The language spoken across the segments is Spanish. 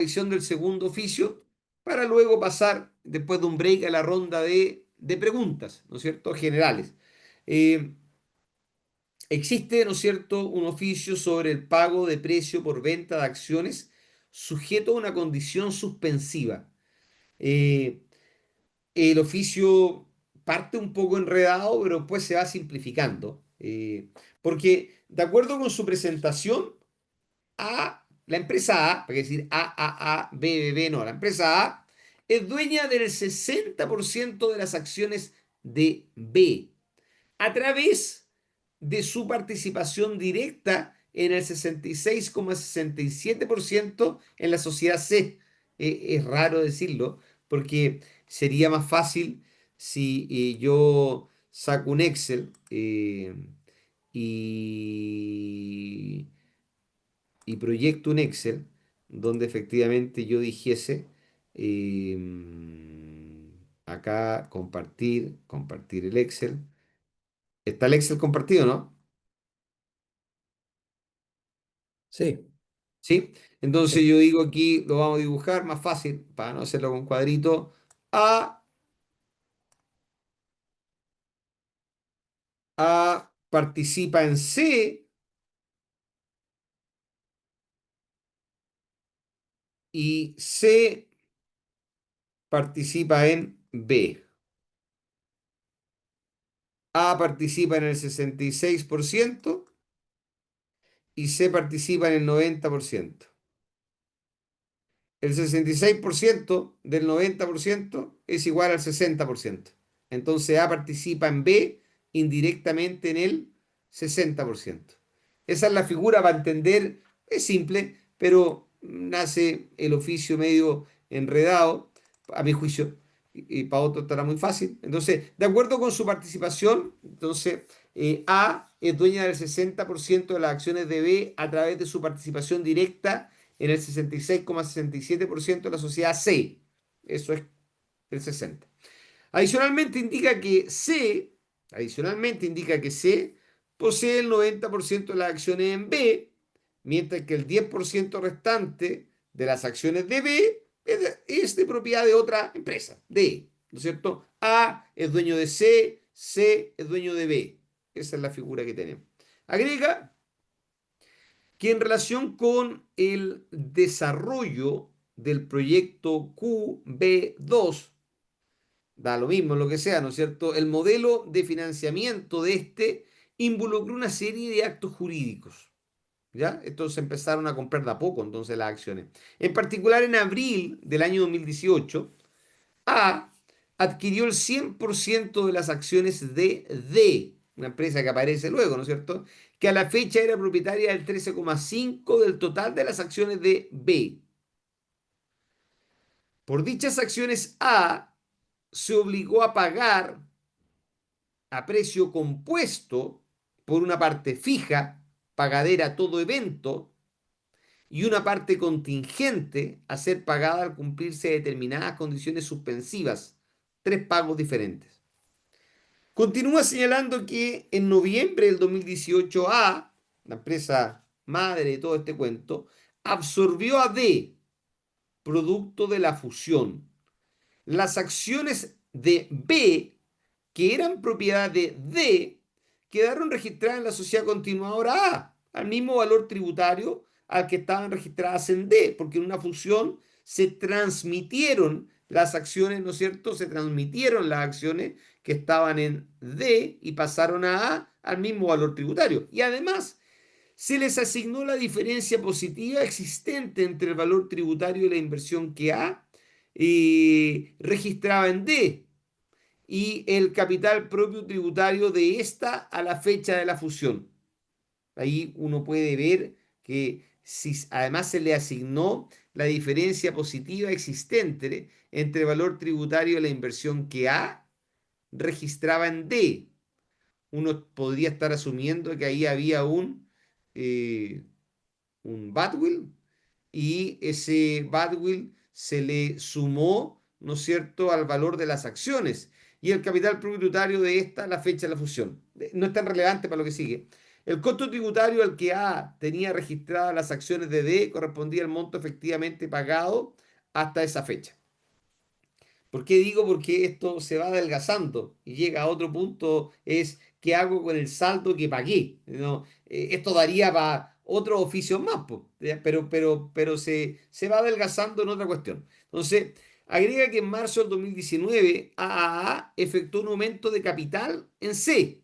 revisión del segundo oficio para luego pasar, después de un break, a la ronda de preguntas, ¿no es cierto?, generales. Eh, Existe, ¿no es cierto?, un oficio sobre el pago de precio por venta de acciones sujeto a una condición suspensiva. Eh, el oficio parte un poco enredado, pero después se va simplificando. Porque, de acuerdo con su presentación, la empresa A, para decir B, B, no, la empresa A es dueña del 60% de las acciones de B a través de su participación directa en el 66,67% en la sociedad C. Es raro decirlo porque sería más fácil si yo saco un Excel y proyecto un Excel donde efectivamente yo dijese acá compartir el Excel. ¿Está el Excel compartido, no? Sí, ¿Sí? Entonces sí. yo digo aquí, lo vamos a dibujar más fácil, para no hacerlo con cuadrito. A, A participa en C y C participa en B. A participa en el 66% y C participa en el 90%. El 66% del 90% es igual al 60%. Entonces A participa en B indirectamente en el 60%. Esa es la figura para entender, es simple, pero nace el oficio medio enredado, a mi juicio, y para otros estará muy fácil. Entonces, de acuerdo con su participación, entonces A es dueña del 60% de las acciones de B a través de su participación directa en el 66,67% de la sociedad C. Eso es el 60. Adicionalmente indica que C posee el 90% de las acciones en B, mientras que el 10% restante de las acciones de B es de propiedad de otra empresa, D, ¿no es cierto? A es dueño de C, C es dueño de B. Esa es la figura que tenemos. Agrega que en relación con el desarrollo del proyecto QB2, da lo mismo lo que sea, ¿no es cierto? El modelo de financiamiento de este involucró una serie de actos jurídicos, ¿ya? Entonces empezaron a comprar de a poco entonces las acciones. En particular, en abril del año 2018, A adquirió el 100% de las acciones de D, una empresa que aparece luego, ¿no es cierto? Que a la fecha era propietaria del 13,5% del total de las acciones de B. Por dichas acciones, A se obligó a pagar a precio compuesto por una parte fija, pagadera a todo evento, y una parte contingente a ser pagada al cumplirse determinadas condiciones suspensivas, tres pagos diferentes. Continúa señalando que en noviembre del 2018 A, la empresa madre de todo este cuento, absorbió a D, producto de la fusión. Las acciones de B, que eran propiedad de D, quedaron registradas en la sociedad continuadora A, al mismo valor tributario al que estaban registradas en D, porque en una fusión se transmitieron las acciones, ¿no es cierto? Se transmitieron las acciones que estaban en D y pasaron a A al mismo valor tributario. Y además, se les asignó la diferencia positiva existente entre el valor tributario y la inversión que A registraba en D y el capital propio tributario de esta a la fecha de la fusión. Ahí uno puede ver que si además se le asignó la diferencia positiva existente entre el valor tributario y la inversión que A registraba en D, uno podría estar asumiendo que ahí había eh, un badwill y ese badwill se le sumó, ¿no es cierto?, al valor de las acciones y el capital propietario de esta a la fecha de la fusión. No es tan relevante para lo que sigue, El costo tributario al que A tenía registradas las acciones de D correspondía al monto efectivamente pagado hasta esa fecha. ¿Por qué digo? Porque esto se va adelgazando y llega a otro punto, es qué hago con el saldo que pagué. ¿No? Esto daría para otros oficios más, po, ¿ya? Pero se va adelgazando en otra cuestión. Entonces, agrega que en marzo del 2019 AAA efectuó un aumento de capital en C,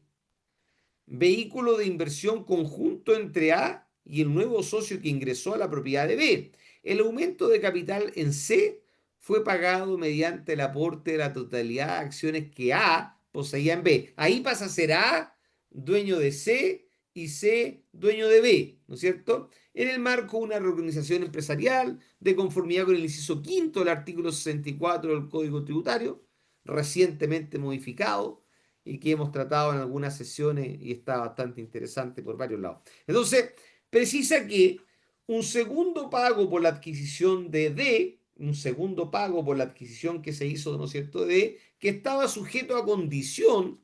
vehículo de inversión conjunto entre A y el nuevo socio que ingresó a la propiedad de B. El aumento de capital en C fue pagado mediante el aporte de la totalidad de acciones que A poseía en B. Ahí pasa a ser A dueño de C y C dueño de B, ¿no es cierto? En el marco de una reorganización empresarial de conformidad con el inciso quinto del artículo 64 del Código Tributario, recientemente modificado, y que hemos tratado en algunas sesiones y está bastante interesante por varios lados. Entonces, precisa que un segundo pago por la adquisición de D, un segundo pago por la adquisición que se hizo, ¿no es cierto?, de D, que estaba sujeto a condición,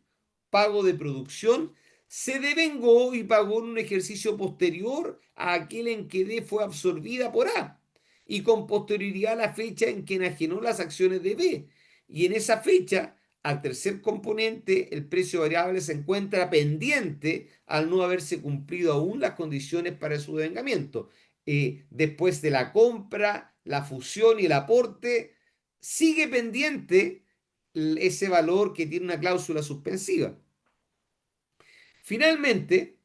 pago de producción, se devengó y pagó en un ejercicio posterior a aquel en que D fue absorbida por A y con posterioridad a la fecha en que enajenó las acciones de B. Y en esa fecha, al tercer componente, el precio variable se encuentra pendiente al no haberse cumplido aún las condiciones para su devengamiento. Después de la compra, la fusión y el aporte, sigue pendiente ese valor que tiene una cláusula suspensiva. Finalmente,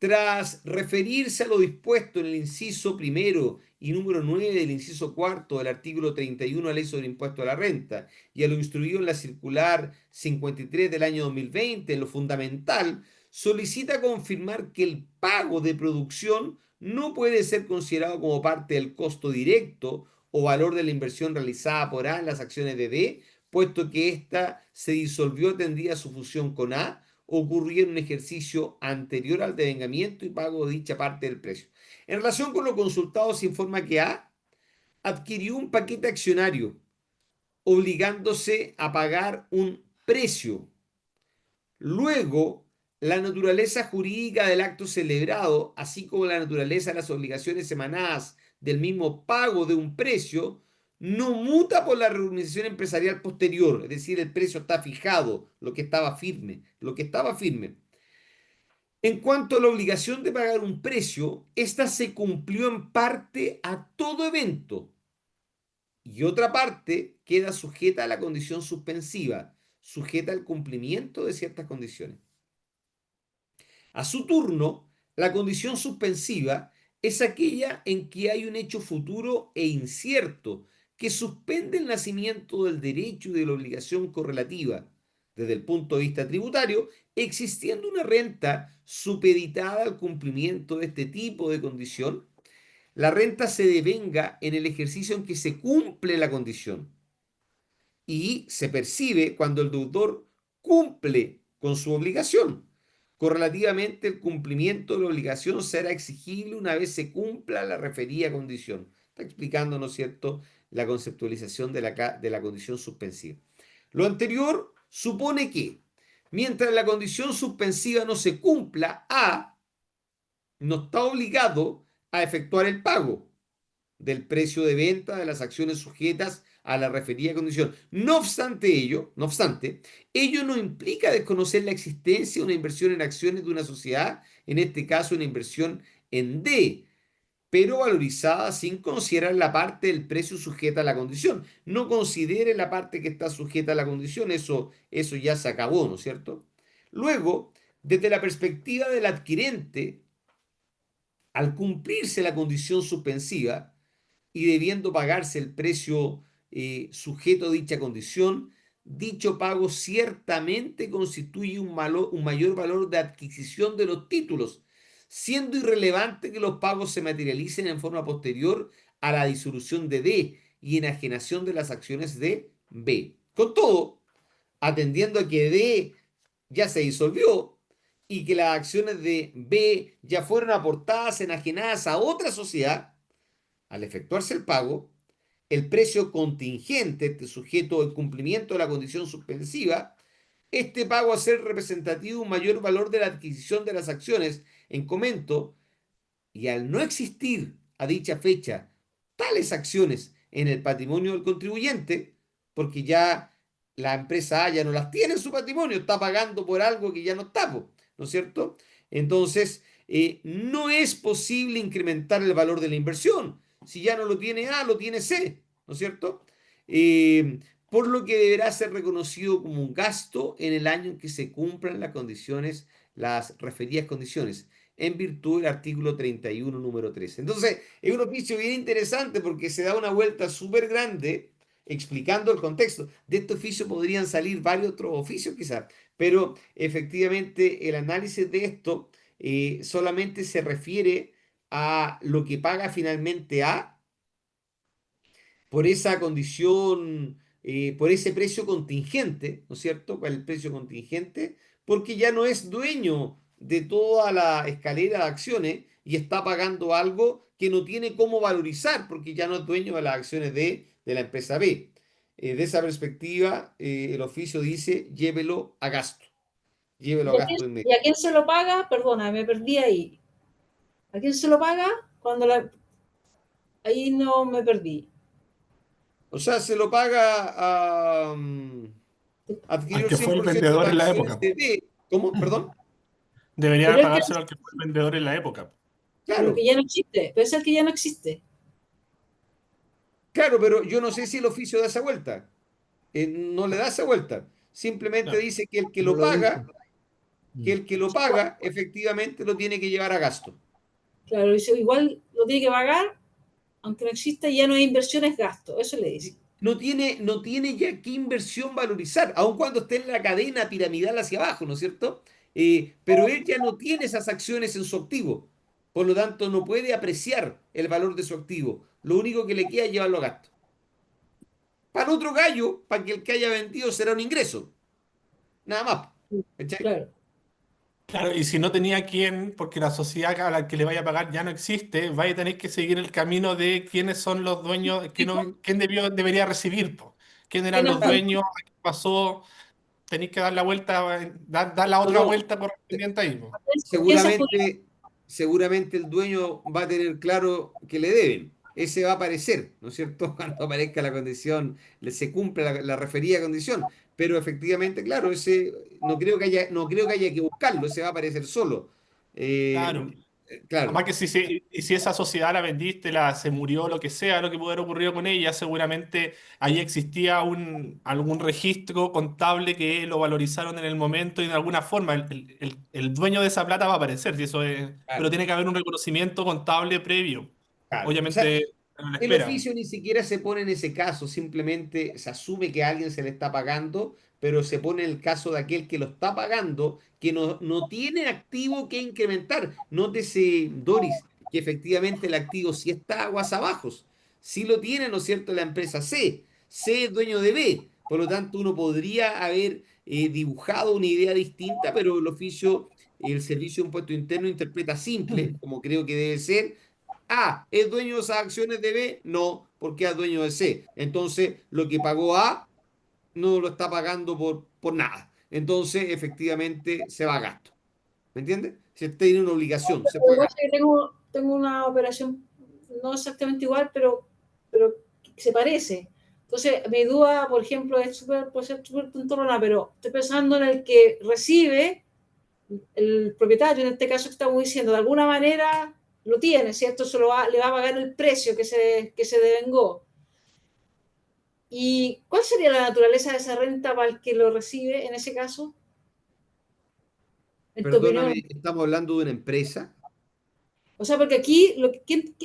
tras referirse a lo dispuesto en el inciso primero y número 9 del inciso cuarto del artículo 31 de la Ley sobre Impuesto a la Renta y a lo instruido en la circular 53 del año 2020, en lo fundamental, solicita confirmar que el pago de producción no puede ser considerado como parte del costo directo o valor de la inversión realizada por A en las acciones de D, puesto que ésta se disolvió tendría su fusión con A ocurría en un ejercicio anterior al devengamiento y pago de dicha parte del precio. En relación con lo consultado, se informa que A adquirió un paquete accionario obligándose a pagar un precio. Luego, la naturaleza jurídica del acto celebrado, así como la naturaleza de las obligaciones emanadas del mismo pago de un precio, no muta por la reorganización empresarial posterior, es decir, el precio está fijado, lo que estaba firme. En cuanto a la obligación de pagar un precio, esta se cumplió en parte a todo evento y otra parte queda sujeta a la condición suspensiva, sujeta al cumplimiento de ciertas condiciones. A su turno, la condición suspensiva es aquella en que hay un hecho futuro e incierto que suspende el nacimiento del derecho y de la obligación correlativa. Desde el punto de vista tributario, existiendo una renta supeditada al cumplimiento de este tipo de condición, la renta se devenga en el ejercicio en que se cumple la condición y se percibe cuando el deudor cumple con su obligación. Correlativamente, el cumplimiento de la obligación será exigible una vez se cumpla la referida condición. Está explicando, ¿no es cierto?, la conceptualización de la condición suspensiva. Lo anterior supone que, mientras la condición suspensiva no se cumpla, A no está obligado a efectuar el pago del precio de venta de las acciones sujetas a la referida condición. Ello no implica desconocer la existencia de una inversión en acciones de una sociedad, en este caso una inversión en D, pero valorizada sin considerar la parte del precio sujeta a la condición. No considere la parte que está sujeta a la condición, eso ya se acabó, ¿no es cierto? Luego, desde la perspectiva del adquirente, al cumplirse la condición suspensiva, y debiendo pagarse el precio sujeto a dicha condición, dicho pago ciertamente constituye un mayor valor de adquisición de los títulos, siendo irrelevante que los pagos se materialicen en forma posterior a la disolución de D y enajenación de las acciones de B. Con todo, atendiendo a que D ya se disolvió y que las acciones de B ya fueron aportadas, enajenadas a otra sociedad, al efectuarse el pago, el precio contingente, sujeto al cumplimiento de la condición suspensiva, este pago a ser representativo de un mayor valor de la adquisición de las acciones en comento, y al no existir a dicha fecha tales acciones en el patrimonio del contribuyente, porque ya la empresa A ya no las tiene en su patrimonio, está pagando por algo que ya no está, po, ¿no es cierto? Entonces, no es posible incrementar el valor de la inversión. Si ya no lo tiene A, lo tiene C, ¿no es cierto? Eh, por lo que deberá ser reconocido como un gasto en el año en que se cumplan las condiciones, las referidas condiciones en virtud del artículo 31, número 13. Entonces, es un oficio bien interesante porque se da una vuelta súper grande explicando el contexto. De este oficio podrían salir varios otros oficios quizás, pero efectivamente el análisis de esto solamente se refiere a lo que paga finalmente A por esa condición, por ese precio contingente, ¿no es cierto? ¿Cuál es el precio contingente? Porque ya no es dueño de toda la escalera de acciones y está pagando algo que no tiene cómo valorizar porque ya no es dueño de las acciones de la empresa B. De esa perspectiva, el oficio dice, llévelo a gasto y inmediato. a quién se lo paga? Perdona, me perdí ahí. ¿A quién se lo paga? Cuando la... Ahí no me perdí. O sea, se lo paga a... Al adquirió el que fue el 100% de vendedor las en la acciones época. de B. ¿Cómo? Perdón. Debería Pero el que, pagárselo al que fue el vendedor en la época. pero que Claro. ya no existe. Pero es el que ya no existe. Claro, pero yo no sé si el oficio da esa vuelta. No le da esa vuelta. Simplemente Claro. dice que el que No lo lo dice. paga, que el que lo paga, efectivamente lo tiene que llevar a gasto. Claro, dice, igual lo tiene que pagar, aunque no exista, ya no hay inversión, es gasto. Eso le dice. No tiene ya qué inversión valorizar, aun cuando esté en la cadena piramidal hacia abajo, ¿no es cierto? Pero él ya no tiene esas acciones en su activo. Por lo tanto, no puede apreciar el valor de su activo. Lo único que le queda es llevarlo a gasto. Para el otro gallo, para que el que haya vendido será un ingreso. Nada más. ¿Cachai? Claro. Claro, y si no tenía quién, porque la sociedad a la que le vaya a pagar ya no existe, vaya a tener que seguir el camino de quiénes son los dueños, quién debería recibir, po. ¿Quién eran ¿Quién los aporta? dueños? ¿A qué pasó? Tenéis que dar la vuelta, dar la No, otra no. vuelta correspondiente ahí, po. ¿Quién se apodera? Seguramente el dueño va a tener claro que le deben. Ese va a aparecer, ¿no es cierto? Cuando aparezca la condición, se cumple la referida condición. Pero efectivamente, claro, ese no creo que haya que buscarlo, ese va a aparecer solo. Claro. Claro, Además que si esa sociedad la vendiste, se murió, lo que sea, lo que pudo haber ocurrido con ella, seguramente ahí existía algún registro contable que lo valorizaron en el momento y de alguna forma el dueño de esa plata va a aparecer, pero claro. tiene que haber un reconocimiento contable previo. Claro. O sea, Obviamente, no lo el esperan. oficio ni siquiera se pone en ese caso, simplemente se asume que a alguien se le está pagando, pero se pone el caso de aquel que lo está pagando, que no tiene activo que incrementar. Nótese, Doris, que efectivamente el activo sí está aguas abajo, sí lo tiene, ¿no es cierto?, la empresa C. C es dueño de B, por lo tanto uno podría haber dibujado una idea distinta, pero el oficio, el Servicio de Impuesto Interno interpreta simple, como creo que debe ser. A, ¿es dueño de esas acciones de B? No, porque es dueño de C. Entonces, lo que pagó A no lo está pagando por nada. Entonces, efectivamente, se va a gasto. ¿Me entiendes? Se tiene una obligación, se Lo fue que a pasa gasto. es que tengo una operación no exactamente igual, pero se parece. Entonces, mi duda, por ejemplo, puede ser súper tontorrona, pero estoy pensando en el que recibe el propietario, en este caso que estamos diciendo, de alguna manera lo tiene, ¿cierto? Le va a pagar el precio que se devengó. ¿Y cuál sería la naturaleza de esa renta para el que lo recibe en ese caso? En tu Perdóname, opinión. estamos hablando de una empresa. O sea, porque aquí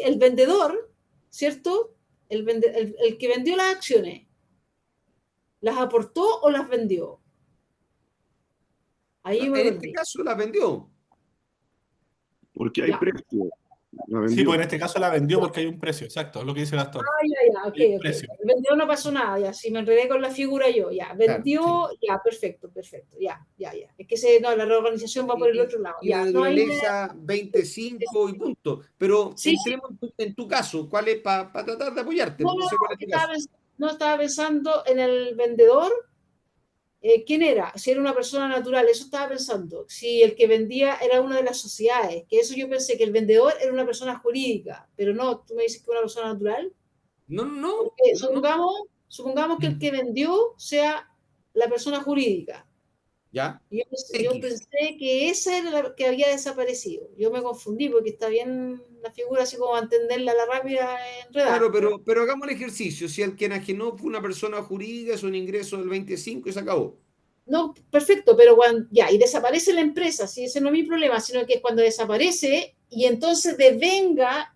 el vendedor, ¿cierto? El que vendió las acciones, ¿las aportó o las vendió? Ahí No, me en este perdí. caso la vendió. Porque hay Ya. precio, la Sí, pues vendió. en este caso la vendió porque hay un precio, exacto, lo que dice Gastón. Ah, ya, ok, Hay un ok. precio. El vendedor no pasó nada, ya. Si me enredé con la figura yo, ya. Claro, sí. Vendió, ya, perfecto, perfecto. Ya, ya, ya. Es que se, no, la reorganización va por Y, el otro lado. y la Ya, no hay. naturaleza 25 y punto. Pero Sí, sí. entremos en tu caso, ¿cuál es para tratar de apoyarte? No, Pues no, no sé cuál no, es tu caso. no estaba pensando en el vendedor ¿quién era? Si era una persona natural, eso estaba pensando. Si el que vendía era una de las sociedades, que eso yo pensé que el vendedor era una persona jurídica, pero no, tú me dices que una persona natural. No, no, Porque no, no. supongamos que el Mm. que vendió sea la persona jurídica. ¿Ya? Yo X. pensé que esa era la que había desaparecido. Yo me confundí porque está bien la figura así como entenderla a la rápida Claro, enredada. pero hagamos el ejercicio. Si el que enajenó fue una persona jurídica, es un ingreso del 25 y se acabó. No, perfecto, pero cuando ya, y desaparece la empresa, si ese no es mi problema, sino que es cuando desaparece y entonces devenga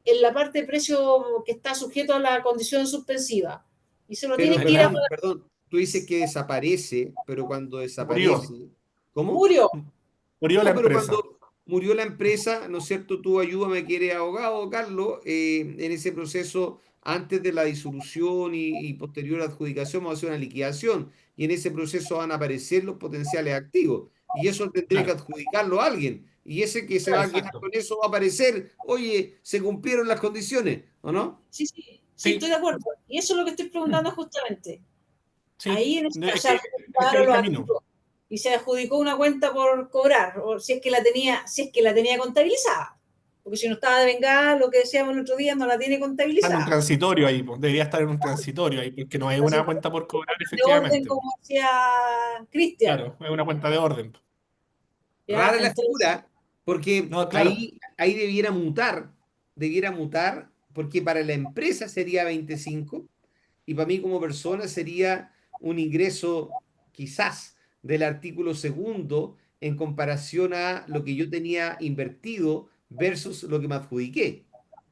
en la parte de precio que está sujeto a la condición suspensiva. Y se lo Pero tiene que ir a perdón, pagar. perdón, tú dices que desaparece, pero cuando Murió. desaparece, ¿cómo? Murió. Murió la No, pero empresa. cuando murió la empresa, ¿no es cierto? Tú ayúdame que eres abogado, Carlos, en ese proceso, antes de la disolución y posterior adjudicación, vamos a hacer una liquidación. Y en ese proceso van a aparecer los potenciales activos. Y eso tendré que Claro, adjudicarlo a alguien. Y ese que se va a quedar exacto. con eso va a aparecer, oye, se cumplieron las condiciones, ¿o no? Sí, sí, sí, estoy Sí, de acuerdo. Y eso es lo que estoy preguntando justamente. sí. Ahí en ese caso Es se que ese es adjudicaron el los camino. activos y se adjudicó una cuenta por cobrar, o si es que la tenía, si es que la tenía contabilizada. Porque si no estaba de vengada, lo que decíamos el otro día, no la tiene Está en un contabilizada. transitorio ahí, pues. Debería estar en un transitorio ahí, porque no es Así una que cuenta por cobrar, de orden, efectivamente. como decía Cristian. Claro, es una cuenta de orden. Ya, Rara la entonces, figura, porque No, claro. ahí debiera mutar, porque para la empresa sería 25 y para mí como persona sería un ingreso quizás del artículo segundo en comparación a lo que yo tenía invertido versus lo que me adjudiqué.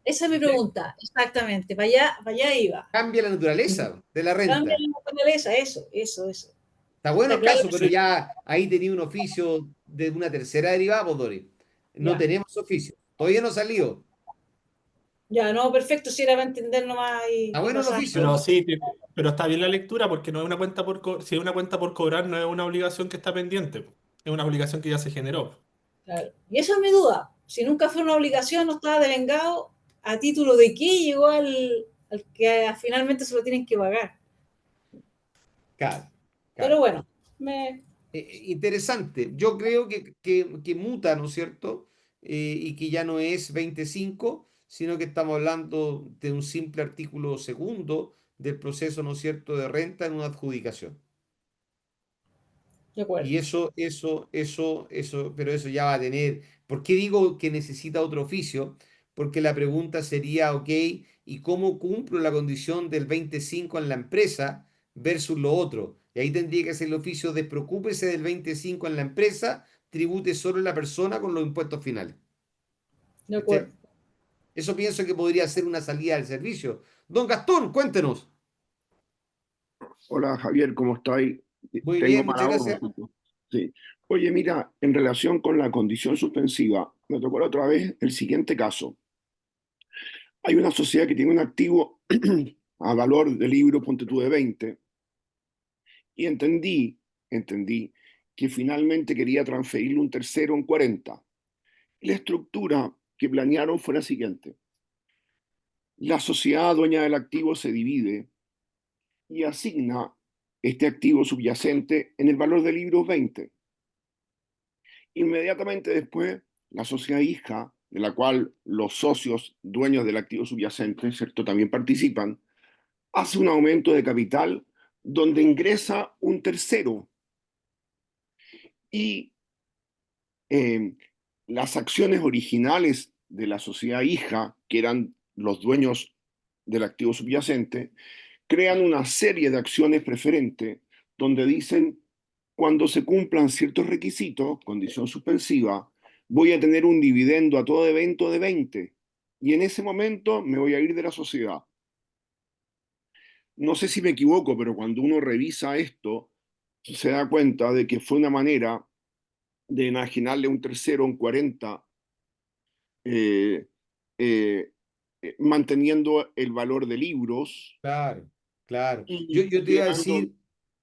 esa es mi pregunta, exactamente. Para allá iba. Cambia la naturaleza de la Cambia renta. la naturaleza, eso. Está bueno Está el claro caso, que pero sí. Sí. ya ahí tenía un oficio de una tercera derivada, pues, Dori. No Ya, tenemos oficio. Todavía no ha salido. ya, no, perfecto, si era para entender nomás Está y bueno el pasar. oficio. Pero sí, pero está bien la lectura porque no es una cuenta si es una cuenta por cobrar, no es una obligación que está pendiente, po. Es una obligación que ya se generó. Claro. Y esa es mi duda. Si nunca fue una obligación, no estaba devengado, ¿a título de qué llegó al que finalmente se lo tienen que pagar? Claro, Pero claro. bueno, Interesante. Yo creo que muta, ¿no es cierto? Y que ya no es 25, sino que estamos hablando de un simple artículo segundo del proceso, ¿no es cierto?, de renta en una adjudicación. de acuerdo. Y pero eso ya va a tener. ¿Por qué digo que necesita otro oficio? Porque la pregunta sería, ok, ¿y cómo cumplo la condición del 25 en la empresa versus lo otro? Y ahí tendría que ser el oficio: despreocúpese del 25 en la empresa, tribute solo en la persona con los impuestos finales. De acuerdo. ¿Cachai? Eso pienso que podría ser una salida del servicio. Don Gastón, cuéntenos. Hola Javier, ¿cómo estáis? Muy Tengo bien, muchas para vos un gracias. asunto. Sí. Oye, mira, en relación con la condición suspensiva, me tocó la otra vez el siguiente caso. Hay una sociedad que tiene un activo a valor de libro, ponte tú de 20, y entendí que finalmente quería transferirle un tercero en 40. La estructura que planearon fue la siguiente. La sociedad dueña del activo se divide y asigna este activo subyacente en el valor de libros 20. Inmediatamente después, la sociedad hija, de la cual los socios dueños del activo subyacente, ¿cierto?, también participan, hace un aumento de capital donde ingresa un tercero y eh, las acciones originales de la sociedad hija, que eran los dueños del activo subyacente, crean una serie de acciones preferentes donde dicen, cuando se cumplan ciertos requisitos, condición suspensiva, voy a tener un dividendo a todo evento de 20 y en ese momento me voy a ir de la sociedad. No sé si me equivoco, pero cuando uno revisa esto, se da cuenta de que fue una manera de enajenarle a un tercero en 40, eh, eh, manteniendo el valor de libros Claro, claro. Yo, y yo te iba a creando... decir,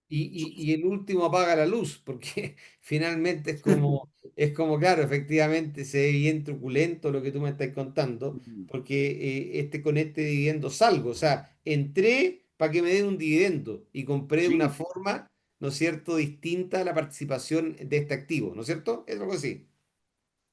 y el último apaga la luz, porque finalmente es como, claro, efectivamente se ve bien truculento lo que tú me estás contando, porque con este dividendo salgo, o sea, entré para que me den un dividendo y compré de una Sí, forma ¿no es cierto?, distinta a la participación de este activo, ¿no es cierto? Es algo así.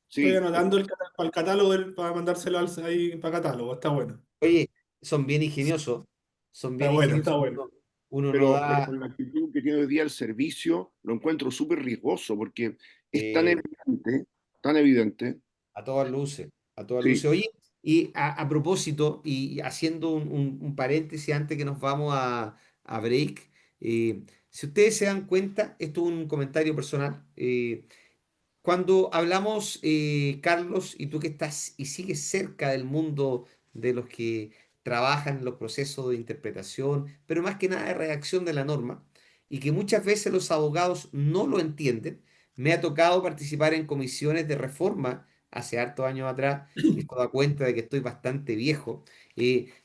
Estoy Sí, anotando para el catálogo para mandárselo ahí para catálogo. Está bueno. Oye, son bien ingeniosos, son Está bien bueno, está ingeniosos. bueno. Uno no pero da, con la actitud que tiene hoy día el servicio, lo encuentro súper riesgoso porque es eh, tan evidente, a todas luces, a todas luces. sí. Oye, y a propósito, y haciendo un paréntesis antes que nos vamos a break, si ustedes se dan cuenta, esto es un comentario personal, cuando hablamos, Carlos, y tú que estás y sigues cerca del mundo de los que trabajan en los procesos de interpretación, pero más que nada de redacción de la norma, y que muchas veces los abogados no lo entienden, me ha tocado participar en comisiones de reforma hace hartos años atrás, y esto da cuenta de que estoy bastante viejo,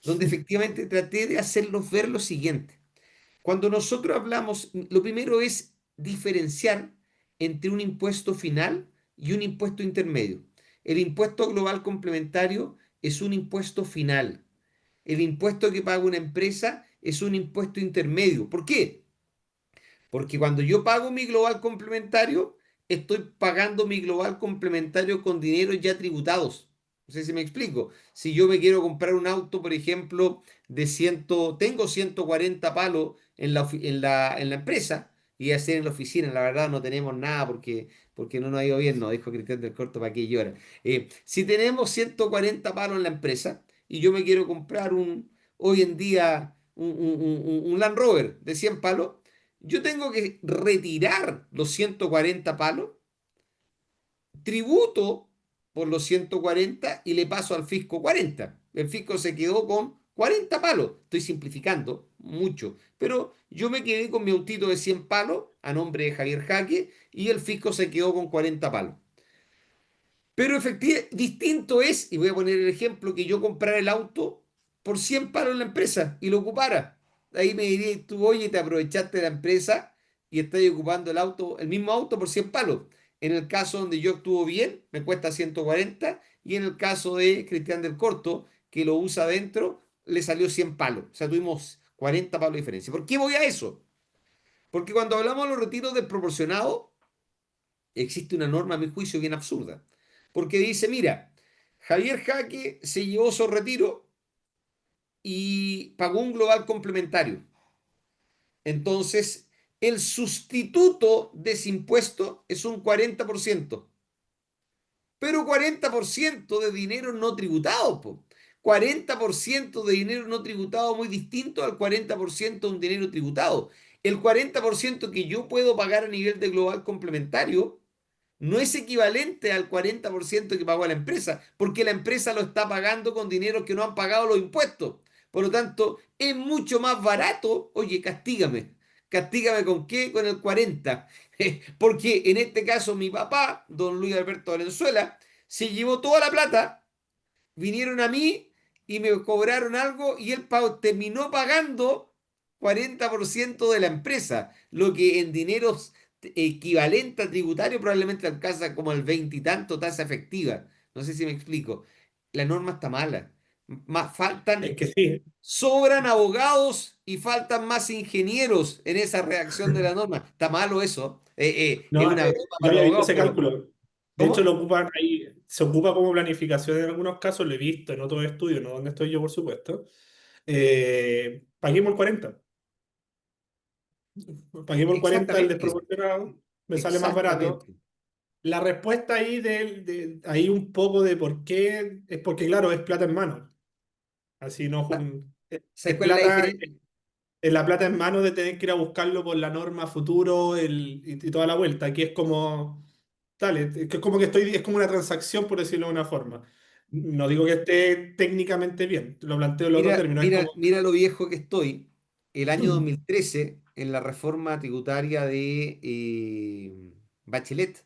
donde efectivamente traté de hacerlos ver lo siguiente. Cuando nosotros hablamos, lo primero es diferenciar entre un impuesto final y un impuesto intermedio. El impuesto global complementario es un impuesto final. El impuesto que paga una empresa es un impuesto intermedio. ¿Por qué? Porque cuando yo pago mi global complementario, estoy pagando mi global complementario con dineros ya tributados. No sé si me explico. Si yo me quiero comprar un auto, por ejemplo, tengo 140 palos en la empresa y hacer en la oficina. La verdad no tenemos nada porque no nos ha ido bien, nos dijo Cristian del Corto, ¿para qué llora? Si tenemos 140 palos en la empresa y yo me quiero comprar hoy en día un Land Rover de 100 palos, yo tengo que retirar los 140 palos, tributo por los 140 y le paso al fisco 40. El fisco se quedó con 40 palos. Estoy simplificando mucho, pero yo me quedé con mi autito de 100 palos a nombre de Javier Jaque y el fisco se quedó con 40 palos. Pero efectivamente, distinto es, y voy a poner el ejemplo, que yo comprara el auto por 100 palos en la empresa y lo ocupara. Ahí me dirías tú, oye, te aprovechaste de la empresa y estás ocupando el mismo auto por 100 palos. En el caso donde yo actúo bien, me cuesta 140, y en el caso de Cristian del Corto, que lo usa adentro, le salió 100 palos. O sea, tuvimos 40 palos de diferencia. ¿Por qué voy a eso? Porque cuando hablamos de los retiros desproporcionados, existe una norma, a mi juicio, bien absurda. Porque dice, mira, Javier Jaque se llevó su retiro y pagó un global complementario. Entonces, el sustituto de ese impuesto es un 40%, pero 40% de dinero no tributado, po. 40% de dinero no tributado muy distinto al 40% de un dinero tributado. El 40% que yo puedo pagar a nivel de global complementario no es equivalente al 40% que pagó la empresa, porque la empresa lo está pagando con dinero que no han pagado los impuestos. Por lo tanto, es mucho más barato. Oye, castígame. ¿Castígame con qué? Con el 40. Porque en este caso mi papá, don Luis Alberto Valenzuela, se llevó toda la plata, vinieron a mí y me cobraron algo y él terminó pagando 40% de la empresa, lo que en dineros equivalente a tributario probablemente alcanza como el 20 y tanto tasa efectiva. No sé si me explico. La norma está mala. Más Es faltan, que sí. sobran abogados y faltan más ingenieros en esa redacción de la norma. Está malo eso. Es No, una broma yo para los había visto abogados, ese pero cálculo. De hecho, ¿cómo? lo ocupan ahí, se ocupa como planificación en algunos casos, lo he visto en otros estudios, no donde estoy yo, por supuesto. Paguemos el 40. Paguemos el 40 el Exactamente. desproporcionado, me sale más barato. Exactamente. La respuesta ahí ahí un poco de por qué es porque, claro, es plata en mano. Así no ¿Sabes es cuál es la plata, diferencia? es la plata en mano de tener que ir a buscarlo por la norma futuro y toda la vuelta. Aquí es como, dale, es que es como que es como una transacción, por decirlo de una forma. No digo que esté técnicamente bien, lo planteo en los dos Mira, términos. Es mira, como mira lo viejo que estoy. El año 2013, en la reforma tributaria de Bachelet,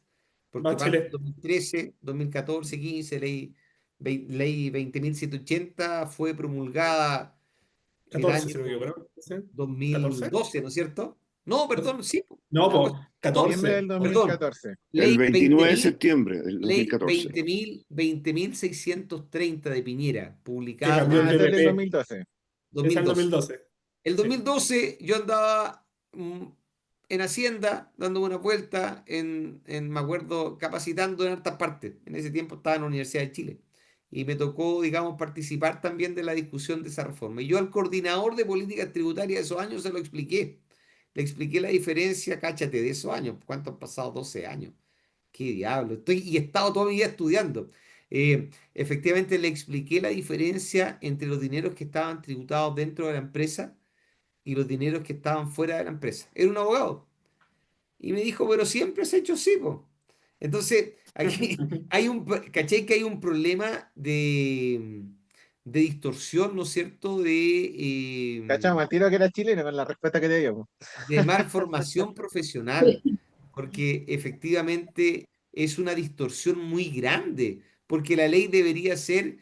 porque parte Bachelet, 2013, 2014, 15, ley 20.180 fue promulgada el 14 año si no me equivoco, ¿no? ¿Sí? 2012, ¿14? ¿no es cierto? No, perdón, sí, No, algo pues así. No, Septiembre 14. del perdón. 2014. El Ley 29 de 20.000, septiembre del ley 2014. 20.630 de Piñera, Que publicada en cambió el Ah, ese es del PPP. 2012. Es el 2012. 2012. El Sí. 2012 yo andaba en Hacienda, dando una vuelta, me acuerdo, capacitando en hartas partes. En ese tiempo estaba en la Universidad de Chile. Y me tocó, digamos, participar también de la discusión de esa reforma. Y yo al coordinador de políticas tributarias de esos años se lo expliqué. Le expliqué la diferencia, cáchate, de esos años. ¿Cuánto han pasado? 12 años. ¿Qué diablo? Y he estado toda mi vida estudiando. Efectivamente, le expliqué la diferencia entre los dineros que estaban tributados dentro de la empresa y los dineros que estaban fuera de la empresa. Era un abogado. Y me dijo, pero siempre se ha hecho así, po. Entonces, aquí ¿cachai que hay un problema de distorsión, ¿no es cierto? Cachamos al tiro que era chileno con la respuesta que te dio. De malformación profesional, porque efectivamente es una distorsión muy grande, porque la ley debería ser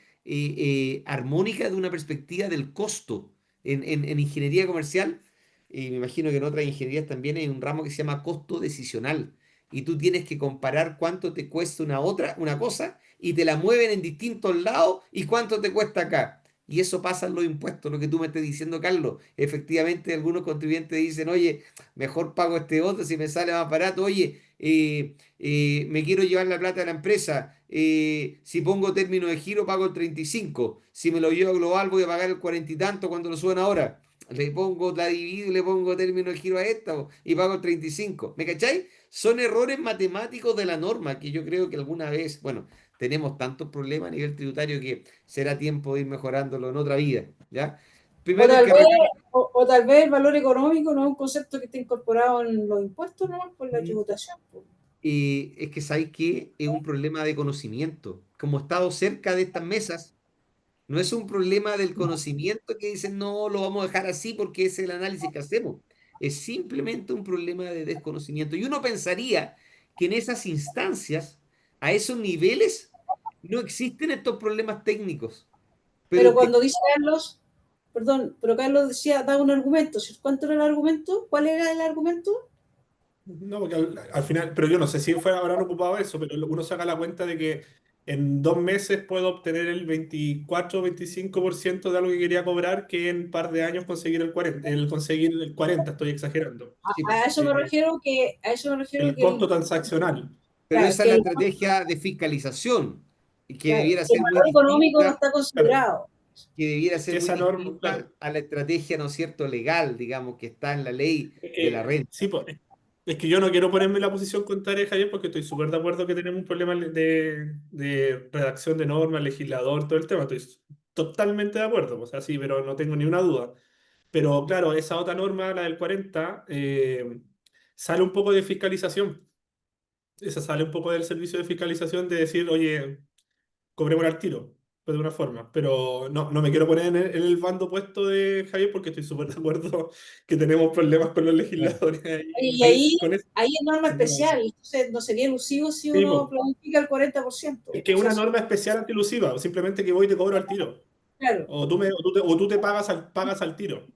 armónica de una perspectiva del costo. En ingeniería comercial, y me imagino que en otras ingenierías también hay un ramo que se llama costo decisional, y tú tienes que comparar cuánto te cuesta una cosa, y te la mueven en distintos lados, y cuánto te cuesta acá. Y eso pasa en los impuestos, lo que tú me estás diciendo, Carlos. Efectivamente, algunos contribuyentes dicen, oye, mejor pago este otro si me sale más barato. Oye, me quiero llevar la plata de la empresa. Si pongo término de giro, pago el 35. Si me lo llevo a global, voy a pagar el 40 y tanto cuando lo suban ahora. La divido y le pongo término de giro a esta y pago el 35. ¿Me cacháis? Son errores matemáticos de la norma que yo creo que alguna vez, bueno, tenemos tantos problemas a nivel tributario que será tiempo de ir mejorándolo en otra vida, ¿ya? O Primero hay tal que vez, arreglar. o tal vez el valor económico no es un concepto que esté incorporado en los impuestos, ¿no? Por la tributación. Pues. Es que sabéis que es un problema de conocimiento. Como he estado cerca de estas mesas, no es un problema del conocimiento que dicen, no, lo vamos a dejar así porque es el análisis que hacemos. Es simplemente un problema de desconocimiento. Y uno pensaría que en esas instancias, a esos niveles, no existen estos problemas técnicos. Pero Pero cuando dice Carlos, perdón, pero Carlos decía, da un argumento. ¿Cuánto era el argumento? ¿Cuál era el argumento? No, porque al final, pero yo no sé si habrán ocupado eso, pero uno saca la cuenta de que en 2 meses puedo obtener el 24 o 25% de algo que quería cobrar, que en un par de años conseguir conseguir el 40, estoy exagerando. sí, A eso me Eh, refiero que el costo transaccional. pero claro, esa es la estrategia de fiscalización, y que claro, debiera que el ser muy valor económico no distinta, está Claro, considerado. que debiera es ser que muy esa norma, claro. distinta a la estrategia, ¿no es cierto?, legal, digamos, que está en la ley de la renta. Sí, pues, es que yo no quiero ponerme en la posición contraria de Javier porque estoy súper de acuerdo que tenemos un problema de redacción de normas, legislador, todo el tema. Estoy totalmente de acuerdo, o sea, sí, pero no tengo ni una duda. Pero claro, esa otra norma, la del 40, sale un poco de fiscalización. Esa sale un poco del servicio de fiscalización de decir, oye, cobremos al tiro, pues de una forma. Pero no me quiero poner en el bando opuesto de Javier porque estoy súper de acuerdo que tenemos problemas con los Claro. legisladores Y ahí, con eso. ahí es norma No. especial, entonces no sería elusivo si Sí, uno po. planifica el 40%. Es que O es sea, una norma especial antilusiva, simplemente que voy y te cobro al tiro. claro, O tú te pagas al tiro.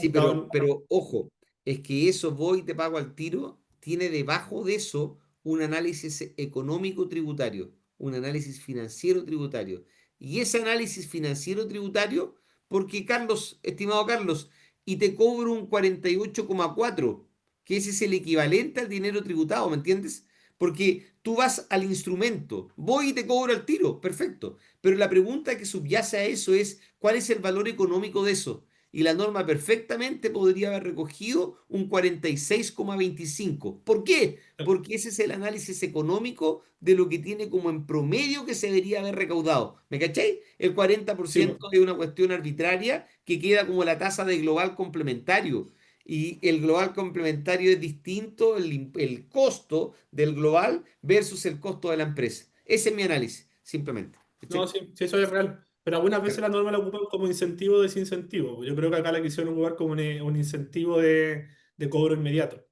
Sí, claro. pero ojo, es que eso voy y te pago al tiro, tiene debajo de eso un análisis económico tributario, un análisis financiero tributario. Y ese análisis financiero tributario, porque Carlos, estimado Carlos, y te cobro un 48,4, que ese es el equivalente al dinero tributado, ¿me entiendes? Porque tú vas al instrumento, voy y te cobro al tiro, perfecto. Pero la pregunta que subyace a eso es, ¿cuál es el valor económico de eso? Y la norma perfectamente podría haber recogido un 46,25. ¿Por qué? Porque ese es el análisis económico de lo que tiene como en promedio que se debería haber recaudado. ¿Me cacháis? El cuarenta por Sí, po. ciento es una cuestión arbitraria que queda como la tasa de global complementario. Y el global complementario es distinto, el costo del global versus el costo de la empresa. Ese es mi análisis, simplemente. No, ¿Cachai? sí, sí, eso es real. Pero algunas veces Claro. la norma la ocupan como incentivo o desincentivo. Yo creo que acá la quisieron ocupar como un incentivo de cobro inmediato.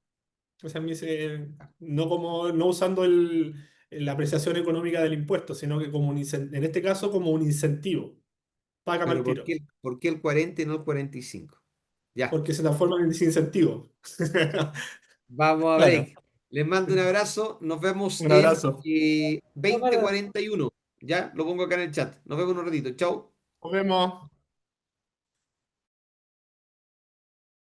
O sea, no como no usando la apreciación económica del impuesto, sino que en este caso como un incentivo. Págame al Pero tiro. por qué el 40 y no el 45? Ya, Porque se transforma en desincentivo. vamos a Claro. break. Les mando un abrazo. Nos vemos Un en abrazo. 20:41. Ya, lo pongo acá en el chat. Nos vemos en un ratito. Chao. Nos vemos.